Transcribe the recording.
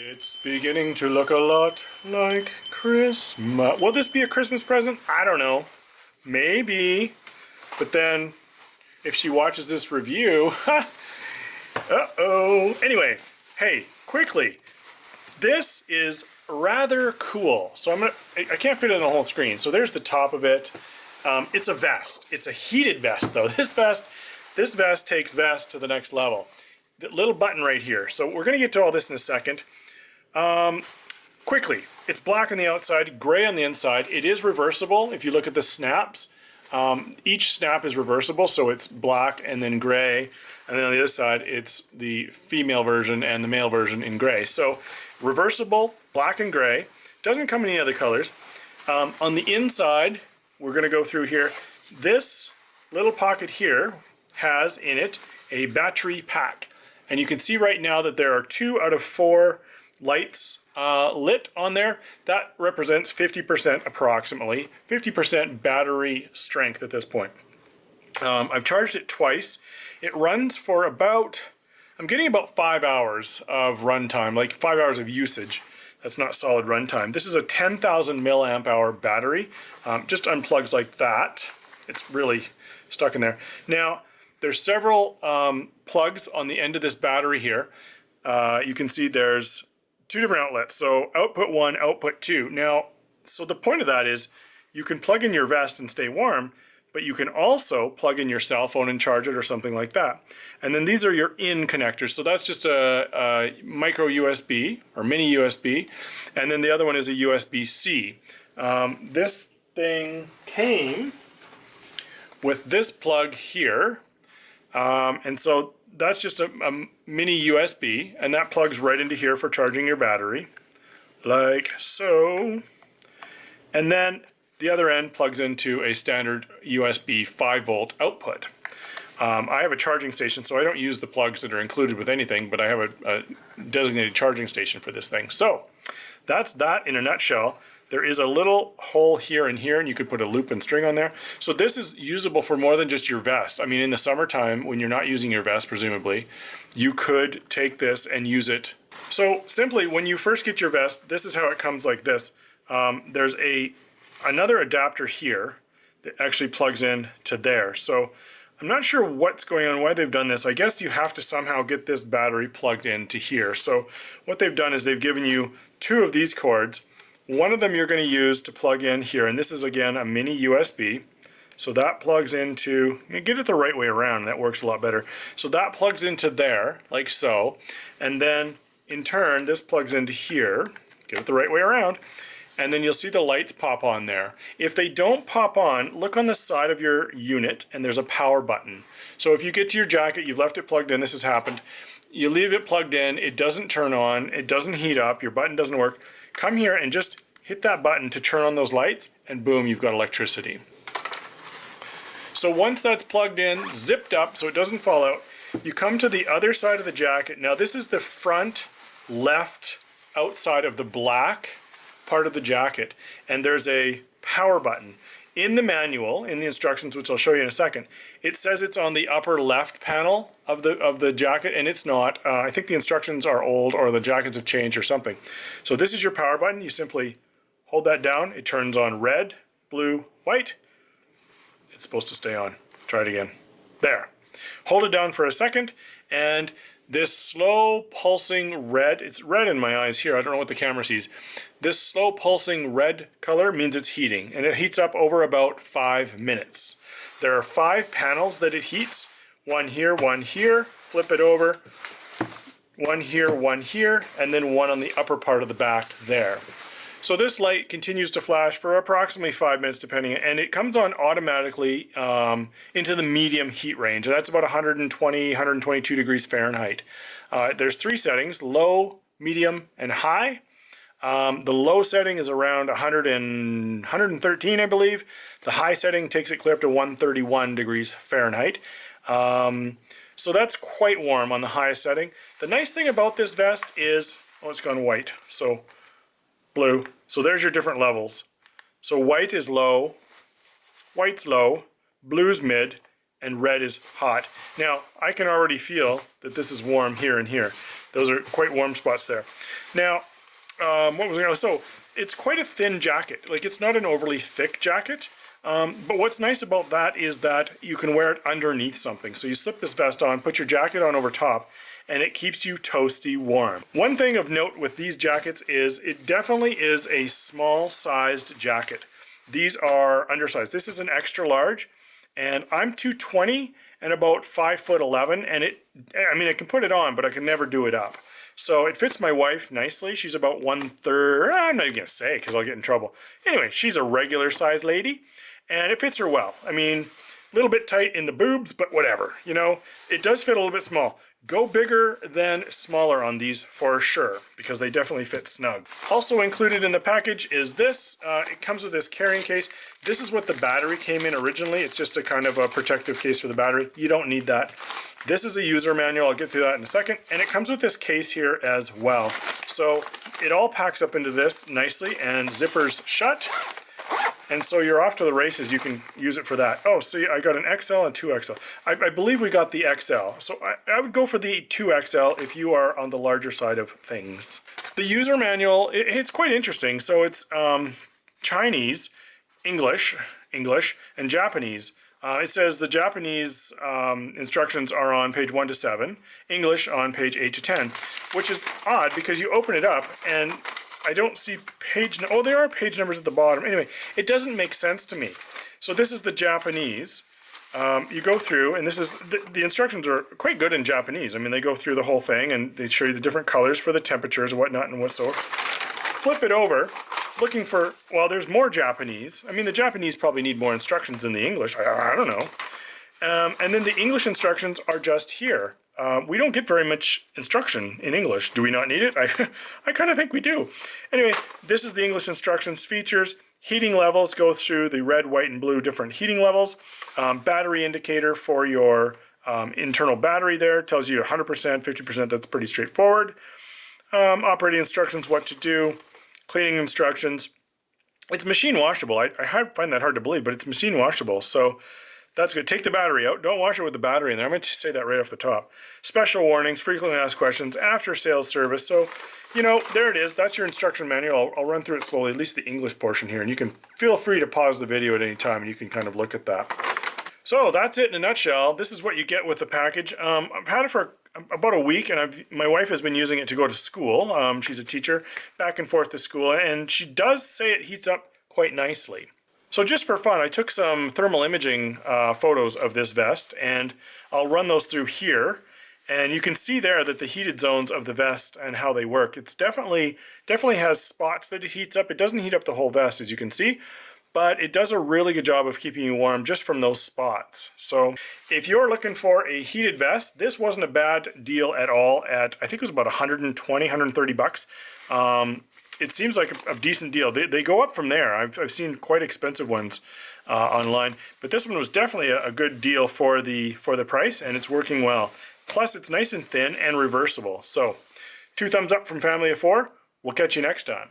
It's beginning to look a lot like Christmas. Will this be a Christmas present? I don't know. Maybe. But then, if she watches this review, uh-oh. Anyway, hey, quickly. This is rather cool. So I can't fit it on the whole screen. So there's the top of it. It's a vest. It's a heated vest though. This vest takes vest to the next level. The little button right here. So we're gonna get to all this in a second. Quickly, it's black on the outside, gray on the inside. It is reversible. If you look at the snaps, each snap is reversible. So it's black and then gray. And then on the other side, it's the female version and the male version in gray. So reversible, black and gray. Doesn't come in any other colors. On the inside, we're going to go through here. This little pocket here has in it a battery pack. And you can see right now that there are 2 out of 4 lights lit on there. That represents 50% approximately, 50% battery strength at this point. I've charged it twice. It runs for about, I'm getting about 5 hours of runtime, like 5 hours of usage. That's not solid runtime. This is a 10,000 milliamp hour battery. Just unplugs like that. It's really stuck in there. Now, there's several plugs on the end of this battery here. You can see there's 2 different outlets. So output 1, output 2. Now, so the point of that is you can plug in your vest and stay warm, but you can also plug in your cell phone and charge it or something like that. And then these are your in connectors. So that's just a micro USB or mini USB. And then the other one is a USB-C. This thing came with this plug here. And so that's just a mini USB, and that plugs right into here for charging your battery, like so. And then the other end plugs into a standard USB 5-volt output. I have a charging station, so I don't use the plugs that are included with anything, but I have a designated charging station for this thing. So that's that in a nutshell. There is a little hole here and here, and you could put a loop and string on there. So this is usable for more than just your vest. I mean, in the summertime, when you're not using your vest, presumably, you could take this and use it. So simply, when you first get your vest, this is how it comes like this. There's another adapter here that actually plugs in to there. So I'm not sure what's going on, why they've done this. I guess you have to somehow get this battery plugged in to here. So what they've done is they've given you 2 of these cords. One of them you're going to use to plug in here, and this is again a mini USB. So that plugs into, you get it the right way around, that works a lot better. So that plugs into there, like so, and then in turn this plugs into here, get it the right way around, and then you'll see the lights pop on there. If they don't pop on, look on the side of your unit and there's a power button. So if you get to your jacket, you've left it plugged in, this has happened, you leave it plugged in, it doesn't turn on, it doesn't heat up, your button doesn't work, come here and just hit that button to turn on those lights, and boom, you've got electricity. So once that's plugged in, zipped up so it doesn't fall out, you come to the other side of the jacket. Now this is the front left outside of the black part of the jacket, and there's a power button. In the manual, in the instructions, which I'll show you in a second, it says it's on the upper left panel of the jacket, and it's not. I think the instructions are old, or the jackets have changed or something. So this is your power button. You simply hold that down. It turns on red, blue, white. It's supposed to stay on. Try it again. There. Hold it down for a second, and this slow pulsing red, it's red in my eyes here, I don't know what the camera sees. This slow pulsing red color means it's heating, and it heats up over about 5 minutes. There are 5 panels that it heats, one here, flip it over, one here, and then one on the upper part of the back there. So this light continues to flash for approximately 5 minutes depending, and it comes on automatically into the medium heat range, and that's about 120, 122 degrees Fahrenheit. There's 3 settings, low, medium, and high. The low setting is around 113, I believe. The high setting takes it clear up to 131 degrees Fahrenheit. So that's quite warm on the highest setting. The nice thing about this vest is, oh, it's gone white, so blue. So there's your different levels. So white is low, white's low, blue's mid, and red is hot. Now, I can already feel that this is warm here and here. Those are quite warm spots there. Now, what was I going to say? So, it's quite a thin jacket. Like, it's not an overly thick jacket. But what's nice about that is that you can wear it underneath something. So you slip this vest on, put your jacket on over top, and it keeps you toasty warm. One thing of note with these jackets is it definitely is a small sized jacket. These are undersized. This is an extra large, and I'm 220 and about 5'11", and I can put it on, but I can never do it up. So it fits my wife nicely. She's about 1/3, I'm not even gonna say because I'll get in trouble. Anyway, she's a regular size lady, and it fits her well. I mean, a little bit tight in the boobs, but whatever, you know. It does fit a little bit small. Go bigger than smaller on these for sure, because they definitely fit snug. Also included in the package is this. It comes with this carrying case. This is what the battery came in originally. It's just a kind of a protective case for the battery. You don't need that. This is a user manual. I'll get through that in a second. And it comes with this case here as well. So it all packs up into this nicely and zippers shut. And so you're off to the races. You can use it for that. Oh, see, I got an XL and 2XL. I believe we got the XL. So I would go for the 2XL if you are on the larger side of things. The user manual, it's quite interesting. So it's Chinese, English, and Japanese. It says the Japanese instructions are on page 1 to 7, English on page 8 to 10, which is odd because you open it up and I don't see oh, there are page numbers at the bottom. Anyway, it doesn't make sense to me. So this is the Japanese. You go through, and this is, the instructions are quite good in Japanese. I mean, they go through the whole thing, and they show you the different colors for the temperatures and whatnot and whatsoever. Flip it over, looking for, well, there's more Japanese. I mean, the Japanese probably need more instructions than the English. I don't know. And then the English instructions are just here. We don't get very much instruction in English. Do we not need it? I kind of think we do. Anyway, this is the English instructions features. Heating levels go through the red, white, and blue different heating levels. Battery indicator for your internal battery there. Tells you 100%, 50%. That's pretty straightforward. Operating instructions, what to do. Cleaning instructions. It's machine washable. I find that hard to believe, but it's machine washable. So that's good. Take the battery out. Don't wash it with the battery in there. I meant to say that right off the top. Special warnings, frequently asked questions, after sales service. So, you know, there it is. That's your instruction manual. I'll run through it slowly, at least the English portion here. And you can feel free to pause the video at any time and you can kind of look at that. So that's it in a nutshell. This is what you get with the package. I've had it for about a week, and my wife has been using it to go to school. She's a teacher, back and forth to school, and she does say it heats up quite nicely. So just for fun, I took some thermal imaging photos of this vest, and I'll run those through here. And you can see there that the heated zones of the vest and how they work. It's definitely has spots that it heats up. It doesn't heat up the whole vest, as you can see, but it does a really good job of keeping you warm just from those spots. So if you're looking for a heated vest, this wasn't a bad deal at all at, I think it was about 120, 130 bucks. It seems like a decent deal. They go up from there. I've seen quite expensive ones online, but this one was definitely a good deal for the price, and it's working well. Plus, it's nice and thin and reversible. So, 2 thumbs up from Family of 4. We'll catch you next time.